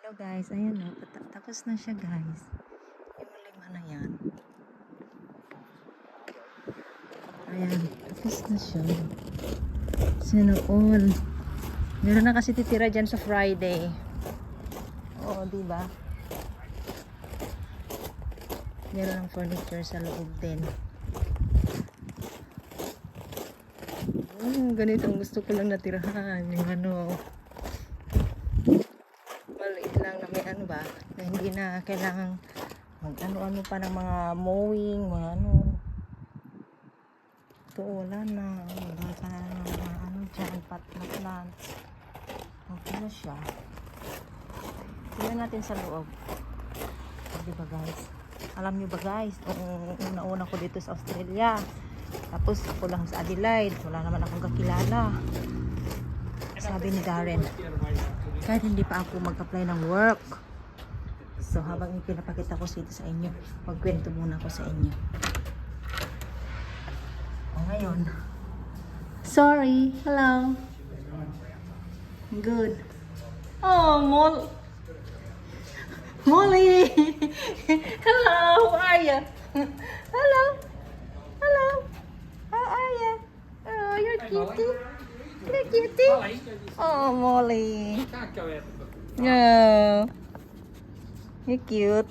So guys, ayan o. Tapos na siya guys. Yung lima na yan. Ayan. Tapos na siya. Sana all. Meron na kasi titira dyan sa Friday. Oo, diba? Meron ng furniture sa loob din. Ganito ang gusto ko lang natirahan. Yung ano, maliit lang na may ano ba, na hindi na kailangan mag ano-ano pa ng mga mowing, mga ano. Ito, wala na. Wala ka na ng mga ano dyan, plants. Okay na siya. Tignan natin sa loob. Diba guys? Alam nyo ba guys, una-una ko dito sa Australia. Tapos ako lang sa Adelaide. Wala naman akong kakilala. Sabi ni Darren, kahit hindi pa ako mag-apply ng work. So habang ipinapakita ko dito sa inyo, magkwento muna ako sa inyo. O ngayon. Sorry. Hello. Good. Oh, Molly. Hello. How are you? Hello. Hello. How are you? Oh, you're cutie. You're cutie. Oh, Molly. Can't go out. No. You're cute.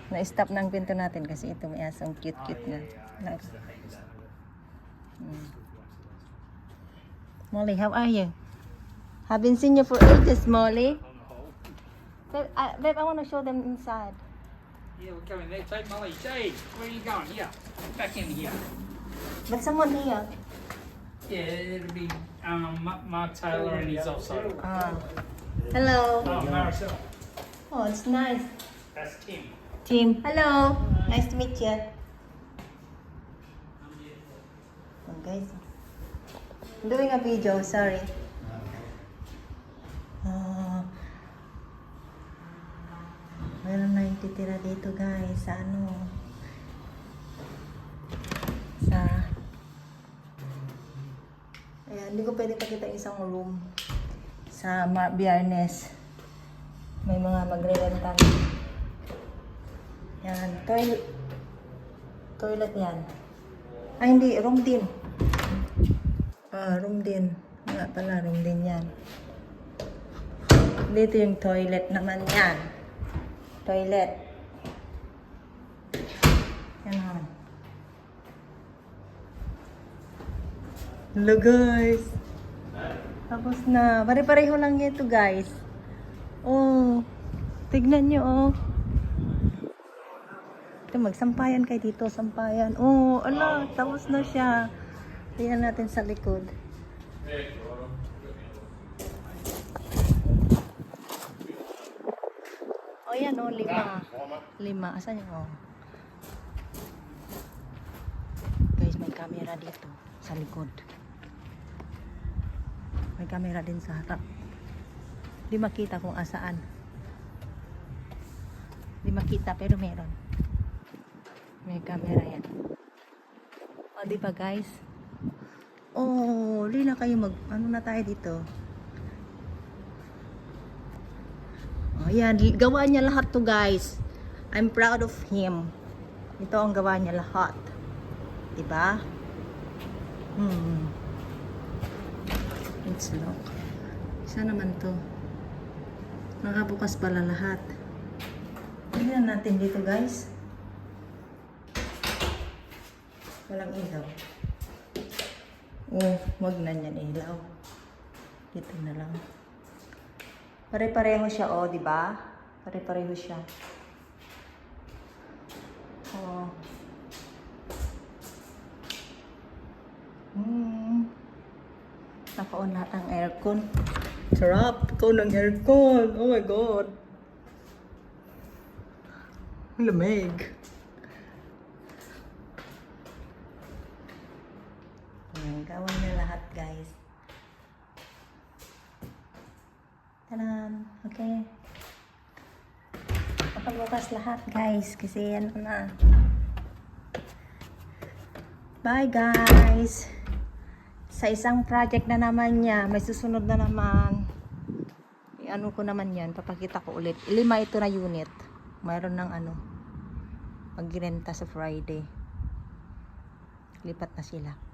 Na-stop ng pinto natin kasi ito may asong cute-cute na. Molly, how are you? Haven't seen you for ages, Molly. Babe, I want to show them inside. Yeah, we're going there. Jade, Molly. Jade, where are you going? Here. Back in here. But someone here. Yeah, it'll be Mark Taylor and he's also. Hello. Oh, Maricel. Oh, it's nice. That's Tim. Tim. Hello. Nice to meet you. Oh, guys. I'm doing a video. Sorry. Meron na yung titira dito guys. Sa ano? Ayan, hindi ko pwede pakita isang room. Sa Biyernes. May mga magre-rentan. Yan. Toilet yan. Ay, hindi. Room din. Room din. Nga pala, room din yan. Dito yung toilet naman yan. Toilet. Yan ha. Hello guys. Tapos na. Pare-pareho lang ito guys. Oh. Tignan nyo oh. Ito magsampayan kayo dito. Sampayan. Oh. Ala. Tapos na siya. Tingnan natin sa likod. Oh yan oh. 5. Asan yung oh. Guys, may camera dito. Sa likod. May camera din sa harap. Di makita kung asaan. Di makita pero meron. May camera yan. O di ba guys? Oh, di na kayo ano na tayo dito. Oh yan, gawa niya lahat to guys. I'm proud of him. Ito ang gawa niya lahat. Di ba? It's lock. Isa naman to. Nakabukas pala lahat. Tingnan natin dito guys. Walang ilaw. Oh, wag na yan ilaw. Dito na lang. Pare-pareho siya oh, di ba? Pare-pareho siya. Oh. Naka-on lahat ang aircon. Sarap. Ikaw ng aircon. Oh my God. Lamig. Gawan na lahat guys. Tanan. Okay. Kapag-bukas lahat guys. Kasi yan na. Bye guys. Sa isang project na naman niya, may susunod na naman. Ano ko naman yan, papakita ko ulit. 5 ito na unit. Mayroon ng pag ginenta sa Friday. Lipat na sila.